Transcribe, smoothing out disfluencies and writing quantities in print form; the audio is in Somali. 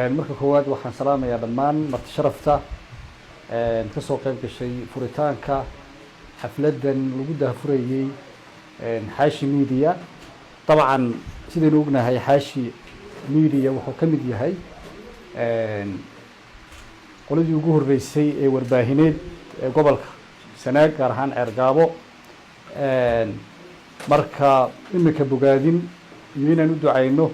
marka koowaad waxaan salaamayaa dhammaan marti sharafta ka soo qayb gashay furitaanka xafladan lagu daahfurayay xaashi media dabcan sidaynu ognahay xaashi media wuxuu ka mid yahay qoladii ugu horeysay ee warbaahineed ee gobolka Sanaag gaar ahaan Ceergaabo marka imika bogaadin iyo inaan u ducayno